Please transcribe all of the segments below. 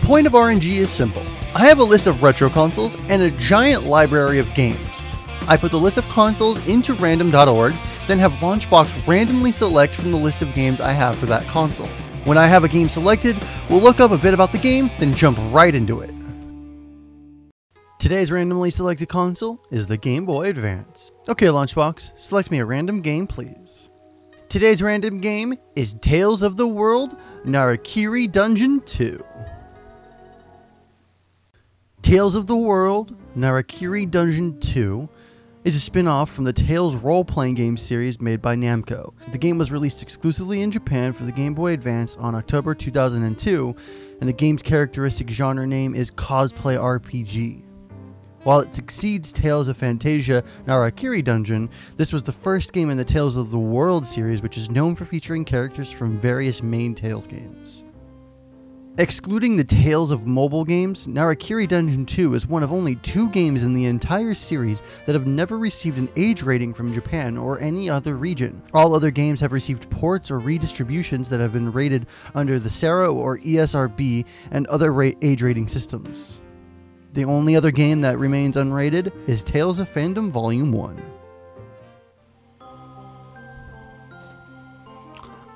point of RNG is simple. I have a list of retro consoles and a giant library of games. I put the list of consoles into random.org, then have Launchbox randomly select from the list of games I have for that console. When I have a game selected, we'll look up a bit about the game, then jump right into it. Today's randomly selected console is the Game Boy Advance. Okay, Launchbox, select me a random game, please. Today's random game is Tales of the World Narikiri Dungeon 2. Tales of the World Narikiri Dungeon 2 is a spin-off from the Tales role-playing game series made by Namco. The game was released exclusively in Japan for the Game Boy Advance on October 2002, and the game's characteristic genre name is Cosplay RPG. While it succeeds Tales of Phantasia Narikiri Dungeon, this was the first game in the Tales of the World series, which is known for featuring characters from various main Tales games. Excluding the Tales of mobile games, Narikiri Dungeon 2 is one of only 2 games in the entire series that have never received an age rating from Japan or any other region. All other games have received ports or redistributions that have been rated under the SARA or ESRB and other age rating systems. The only other game that remains unrated is Tales of Fandom Volume 1.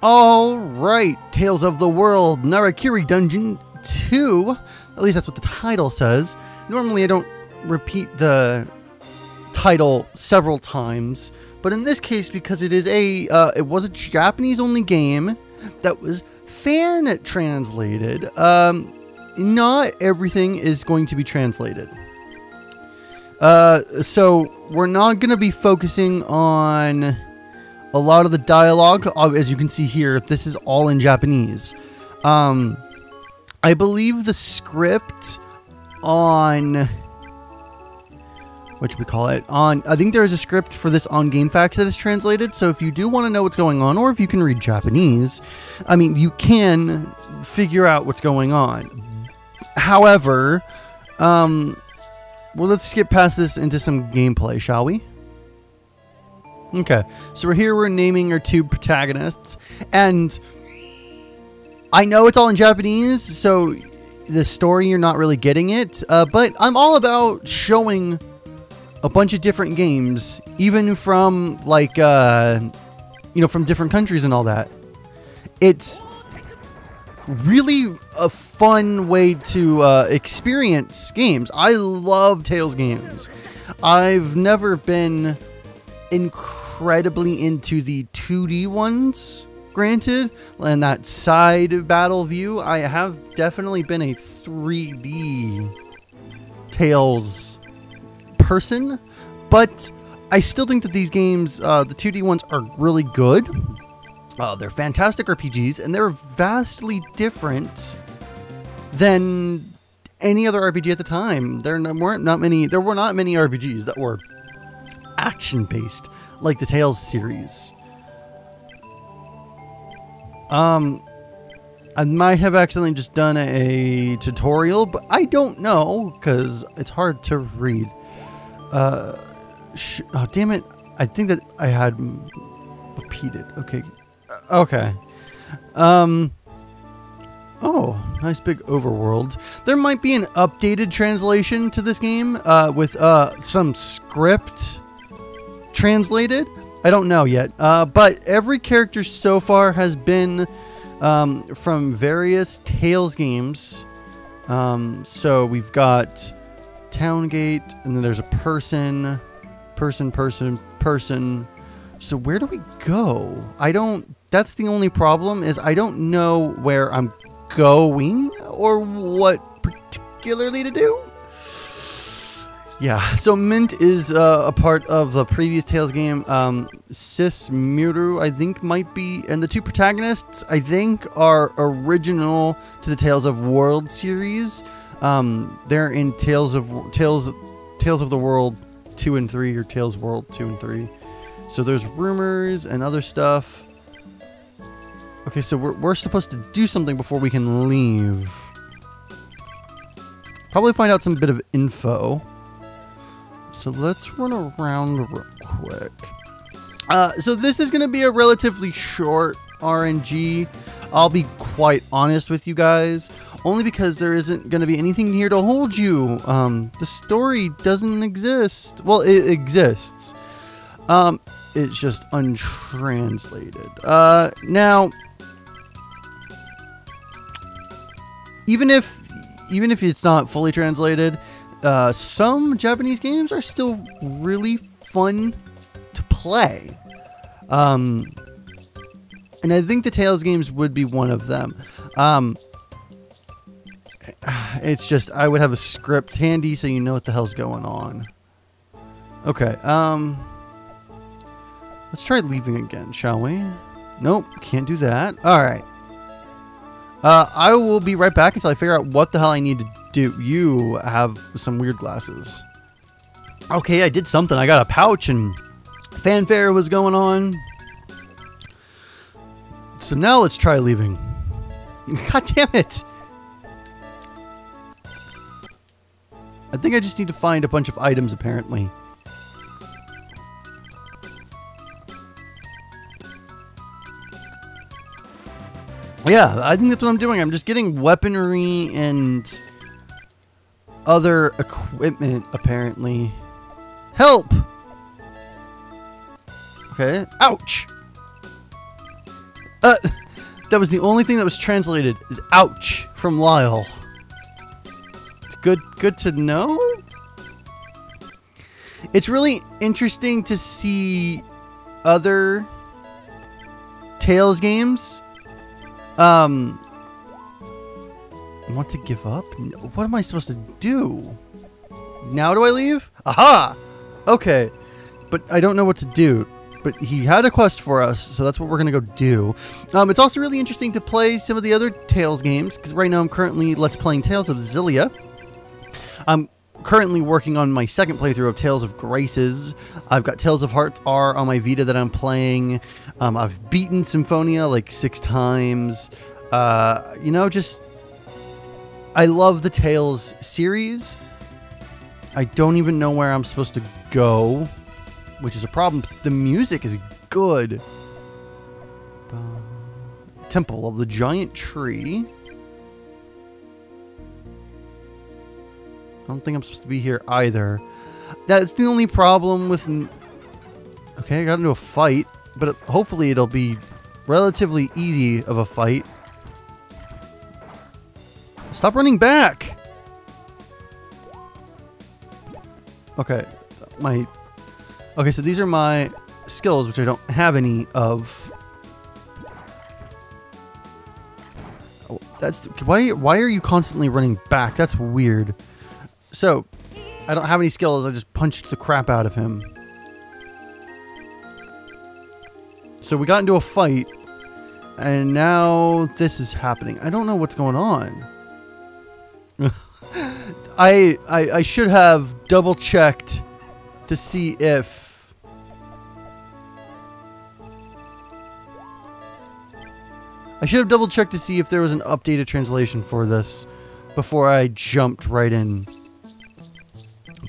Alright, Tales of the World Narikiri Dungeon 2. At least that's what the title says. Normally I don't repeat the title several times, but in this case, because it is it was a Japanese only game that was fan translated, not everything is going to be translated. So we're not going to be focusing on a lot of the dialogue. As you can see here, this is all in Japanese. I believe the script on... what should we call it? I think there is a script for this on GameFAQs that is translated, so if you do want to know what's going on, or if you can read Japanese, I mean, you can figure out what's going on. However, well, let's skip past this into some gameplay, shall we? Okay, so we're naming our 2 protagonists, and I know it's all in Japanese, so the story, you're not really getting it, but I'm all about showing a bunch of different games, even from, like, you know, from different countries and all that. It's really a fun way to experience games. I love Tales games. I've never been incredibly into the 2D ones, granted, and that side battle view. I have definitely been a 3D Tales person, but I still think that these games, the 2D ones, are really good. They're fantastic RPGs, and they're vastly different than any other RPG at the time. There were not many RPGs that were action-based like the Tales series. I might have accidentally just done a tutorial, but I don't know because it's hard to read. Oh, damn it. I think that I had repeated. Okay. Okay. Oh, nice big overworld. There might be an updated translation to this game with some script translated. I don't know yet. But every character so far has been from various Tales games. So we've got Towngate, and then there's a person. So where do we go? That's the only problem, is I don't know where I'm going or what particularly to do. Yeah, so Mint is a part of the previous Tales game. Sis Miru, I think, might be, and the 2 protagonists, I think, are original to the Tales of World series. They're in Tales of the World 2 and 3, or Tales World 2 and 3. So there's rumors and other stuff. Okay, so we're supposed to do something before we can leave. Probably find out some bit of info. So let's run around real quick. So this is going to be a relatively short RNG. I'll be quite honest with you guys, only because there isn't going to be anything here to hold you. The story doesn't exist. Well, it exists. It's just untranslated. Now, even if it's not fully translated, some Japanese games are still really fun to play. And I think the Tales games would be one of them. It's just, I would have a script handy so you know what the hell's going on. Okay, let's try leaving again, shall we? Nope, can't do that. Alright. I will be right back until I figure out what the hell I need to do. You have some weird glasses. Okay, I did something. I got a pouch and fanfare was going on. So now let's try leaving. God damn it! I think I just need to find a bunch of items, apparently. Yeah, I think that's what I'm doing. I'm just getting weaponry and other equipment, apparently. Help! Okay. Ouch! That was the only thing that was translated, is ouch from Lyle. Good to know? It's really interesting to see other Tales games. Want to give up? What am I supposed to do? Now do I leave? Aha! Okay. But I don't know what to do. But he had a quest for us, so that's what we're going to go do. It's also really interesting to play some of the other Tales games, because right now I'm currently Let's Playing Tales of Xillia. I'm currently working on my second playthrough of Tales of Graces. I've got Tales of Hearts R on my Vita that I'm playing. I've beaten Symphonia like 6 times. You know, just... I love the Tales series. I don't even know where I'm supposed to go, which is a problem. The music is good. Temple of the Giant Tree. I don't think I'm supposed to be here either. That's the only problem with... Okay, I got into a fight, but hopefully it'll be relatively easy of a fight. Stop running back! Okay, okay, so these are my skills, which I don't have any of. Oh, that's... Why are you constantly running back? That's weird. So, I don't have any skills. I just punched the crap out of him. So we got into a fight, and now this is happening. I don't know what's going on. I should have double checked to see if... I should have double checked to see if there was an updated translation for this before I jumped right in.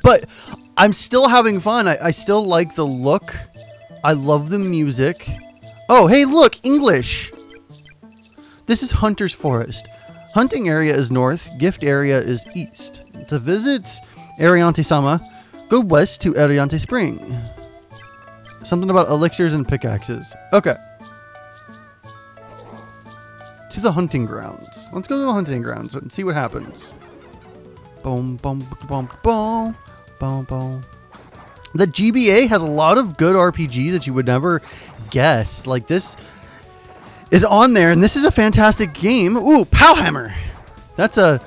But I'm still having fun. I still like the look. I love the music. Oh, hey, look, English. This is Hunter's Forest. Hunting area is north. Gift area is east. To visit Ariante-sama, go west to Ariante Spring. Something about elixirs and pickaxes. Okay. To the hunting grounds. Let's go to the hunting grounds and see what happens. Boom, boom, boom, boom, boom, boom. The GBA has a lot of good RPGs that you would never guess. Like, this is on there, and this is a fantastic game. Ooh, Powhammer. That's an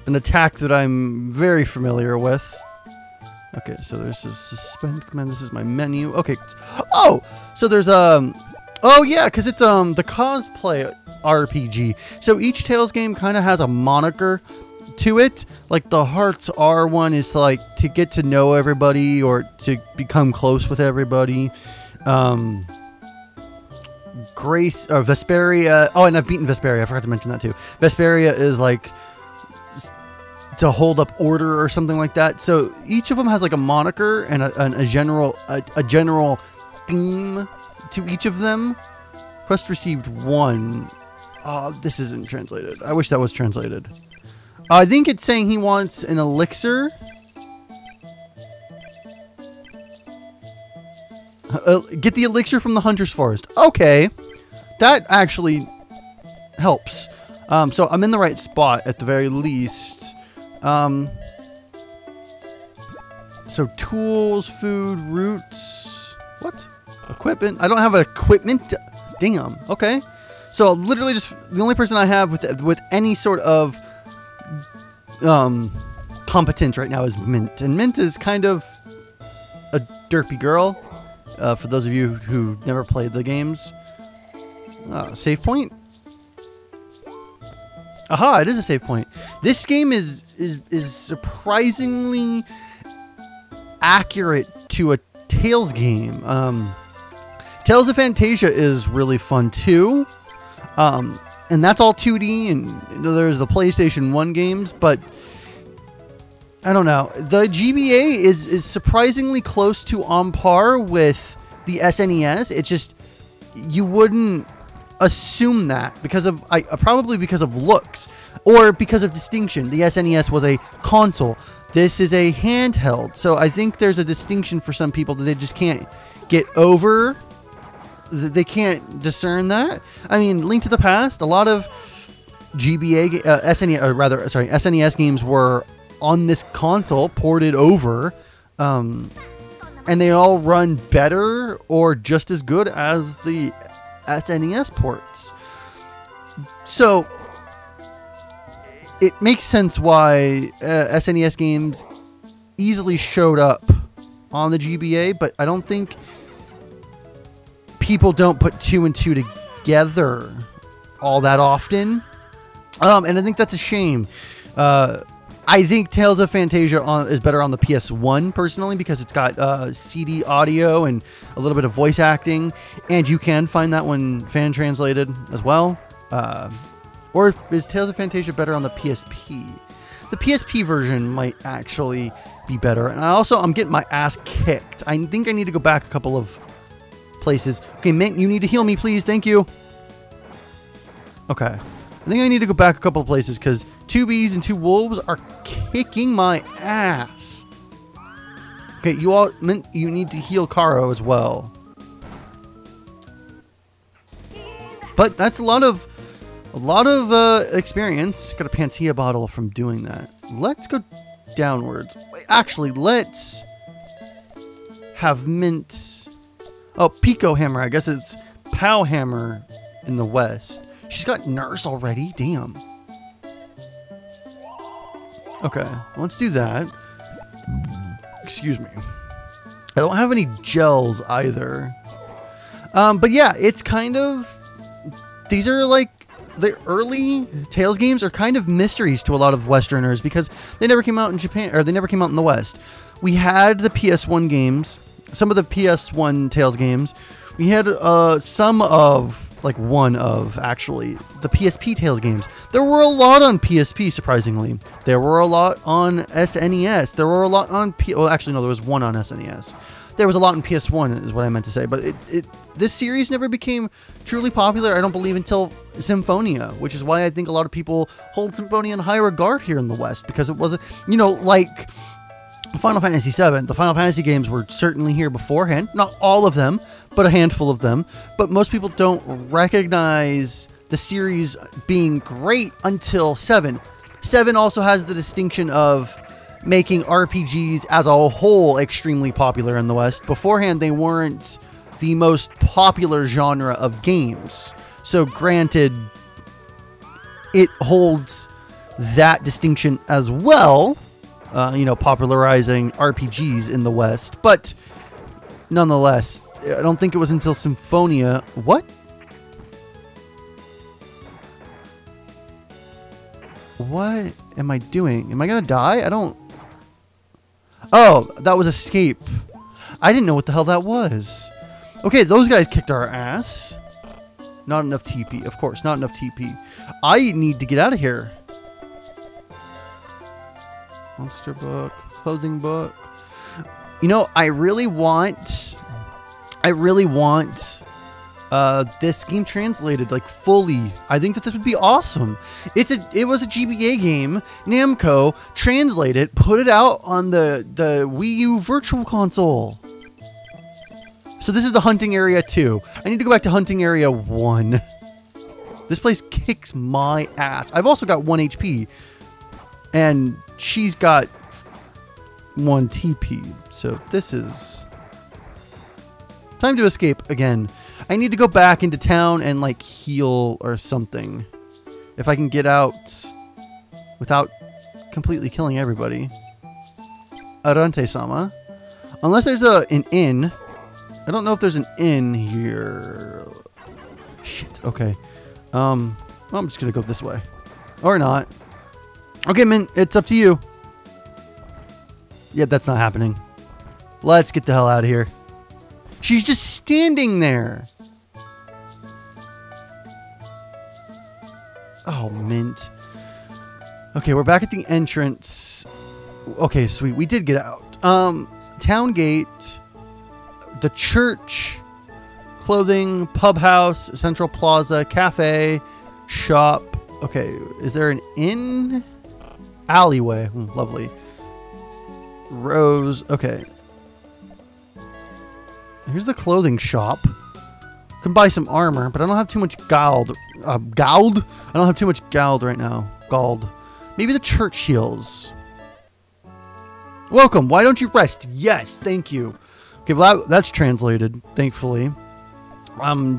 attack that I'm very familiar with. Okay, so there's a suspend command. This is my menu. Okay. Oh, so there's oh yeah, because it's the cosplay RPG. So each Tales game kind of has a moniker to it. Like the Hearts R one is like to get to know everybody or to become close with everybody. Grace or Vesperia. Oh, and I've beaten Vesperia. I forgot to mention that too. Vesperia is like to hold up order or something like that. So each of them has like a moniker and a general theme to each of them. Quest received 1. This isn't translated. I wish that was translated. I think it's saying he wants an elixir. Get the elixir from the Hunter's Forest. Okay. That actually helps. So I'm in the right spot at the very least. So tools, food, roots. What? Equipment. I don't have equipment. Damn. Okay. So literally just the only person I have with any sort of competence right now is Mint. And Mint is kind of a derpy girl. For those of you who never played the games. Save point? Aha, it is a save point. This game is surprisingly accurate to a Tales game. Tales of Fantasia is really fun too. And that's all 2D, and there's the PlayStation 1 games, but I don't know. The GBA is surprisingly close to on par with the SNES. It's just, you wouldn't assume that probably because of looks or because of distinction. The SNES was a console. This is a handheld. So I think there's a distinction for some people that they just can't get over. They can't discern that. I mean, Link to the Past, a lot of SNES games were on this console, ported over, and they all run better or just as good as the SNES ports. So it makes sense why SNES games easily showed up on the GBA, but I don't think people don't put 2 and 2 together all that often. And I think that's a shame. I think Tales of Fantasia is better on the PS1 personally because it's got CD audio and a little bit of voice acting, and you can find that one fan translated as well. Or is Tales of Fantasia better on the PSP? The PSP version might actually be better. And I'm getting my ass kicked. I think I need to go back a couple of places. Okay, Mint, you need to heal me, please. Thank you. Okay. I think I need to go back a couple of places because 2 bees and 2 wolves are kicking my ass. Okay, Mint, you need to heal Karo as well. But that's a lot of experience. Got a Panacea bottle from doing that. Let's go downwards. Actually, let's have Mint. Oh, Pico Hammer. I guess it's Pow Hammer in the west. She's got Nurse already. Damn. Okay, let's do that. Excuse me. I don't have any gels either. But yeah, it's kind of... These are like... The early Tales games are kind of mysteries to a lot of Westerners because they never came out in Japan, or they never came out in the West. We had the PS1 games, some of the PS1 Tales games. We had one of actually the PSP Tales games. There were a lot on PSP, surprisingly. There were a lot on SNES. There were a lot on well, actually no, there was one on SNES. There was a lot in PS1 is what I meant to say, but this series never became truly popular, I don't believe, until Symphonia, which is why I think a lot of people hold Symphonia in high regard here in the West, because it wasn't, like Final Fantasy VII. The Final Fantasy games were certainly here beforehand, not all of them, but a handful of them, but most people don't recognize the series being great until 7. 7 also has the distinction of making RPGs as a whole extremely popular in the West. Beforehand, they weren't the most popular genre of games. So granted, it holds that distinction as well, popularizing RPGs in the West. But nonetheless, I don't think it was until Symphonia... What? What am I doing? Am I gonna die? I don't... Oh, that was escape. I didn't know what the hell that was. Okay, those guys kicked our ass. Not enough TP. Of course, not enough TP. I need to get out of here. Monster book. Clothing book. I really want I really want this game translated like fully. I think that this would be awesome. It was a GBA game. Namco translate it, put it out on the Wii U Virtual Console. So this is the hunting area 2. I need to go back to hunting area 1. This place kicks my ass. I've also got 1 HP. And she's got 1 TP. So this is time to escape again. I need to go back into town and like heal or something. If I can get out without completely killing everybody. Arante-sama. Unless there's an inn. I don't know if there's an inn here. Shit, okay. I'm just gonna go this way. Or not. Okay, Mint, it's up to you. Yeah, that's not happening. Let's get the hell out of here. She's just standing there. Oh, Mint. Okay, we're back at the entrance. Okay, sweet. We did get out. Town gate. The church, clothing, pub house, central plaza, cafe, shop. Okay, is there an inn? Alleyway. Lovely. Rose. Okay. Here's the clothing shop. Can buy some armor, but I don't have too much gold. Gold? I don't have too much gold right now. Gold. Maybe the church heals. Welcome. Why don't you rest? Yes, thank you. Okay, well, that's translated, thankfully.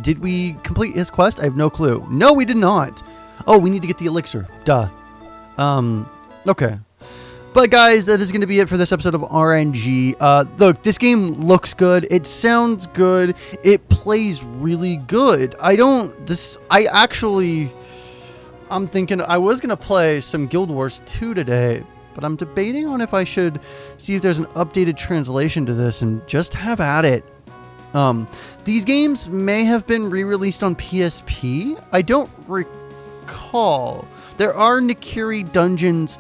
Did we complete his quest? I have no clue. No, we did not. Oh, we need to get the elixir. Duh. Okay. But guys, that is going to be it for this episode of RNG. Look, this game looks good. It sounds good. It plays really good. I'm thinking I was going to play some Guild Wars 2 today. But I'm debating on if I should see if there's an updated translation to this and just have at it. These games may have been re-released on PSP. I don't recall. There are Narikiri dungeons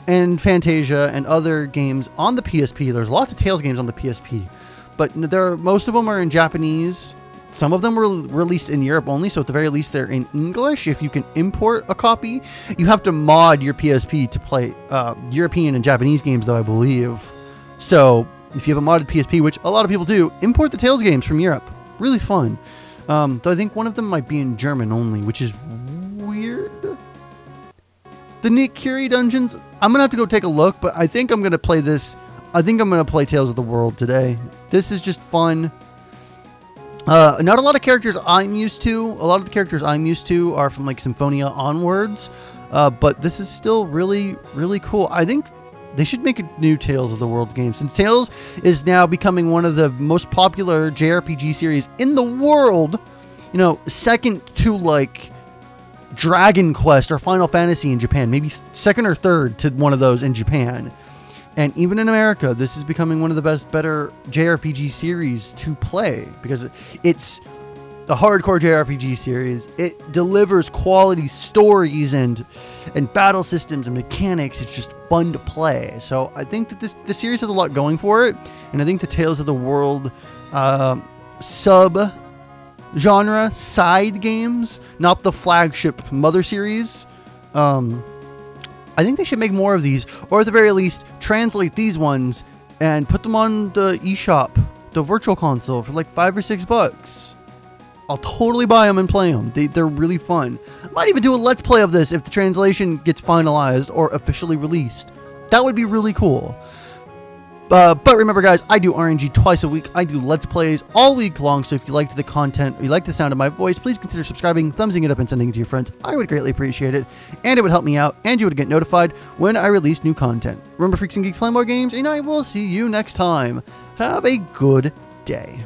and Fantasia and other games on the PSP. There's lots of Tales games on the PSP. But most of them are in Japanese. Some of them were released in Europe only, so at the very least they're in English. If you can import a copy, you have to mod your PSP to play European and Japanese games, though, I believe. So if you have a modded PSP, which a lot of people do, import the Tales games from Europe. Really fun. Though I think one of them might be in German only, which is weird. The Narikiri dungeons, I'm going to have to go take a look, but I think I'm going to play this. I think I'm going to play Tales of the World today. This is just fun. Not a lot of characters I'm used to. A lot of the characters I'm used to are from like Symphonia onwards. But this is still really, really cool. I think they should make a new Tales of the World game. Since Tales is now becoming one of the most popular JRPG series in the world, you know, second to like Dragon Quest or Final Fantasy in Japan, maybe second or third to one of those in Japan. And even in America, this is becoming one of the better JRPG series to play because it's a hardcore JRPG series. It delivers quality stories and battle systems and mechanics. It's just fun to play. So I think that this series has a lot going for it. And I think the Tales of the World sub-genre side games, not the flagship mother series, I think they should make more of these, or at the very least, translate these ones and put them on the eShop, the Virtual Console, for like $5 or $6. I'll totally buy them and play them. They're really fun. I might even do a Let's Play of this if the translation gets finalized or officially released. That would be really cool. But remember, guys, I do RNG twice a week. I do Let's Plays all week long, so if you liked the content or you like the sound of my voice, please consider subscribing, thumbsing it up, and sending it to your friends. I would greatly appreciate it, and it would help me out, and you would get notified when I release new content. Remember, Freaks and Geeks, play more games, and I will see you next time. Have a good day.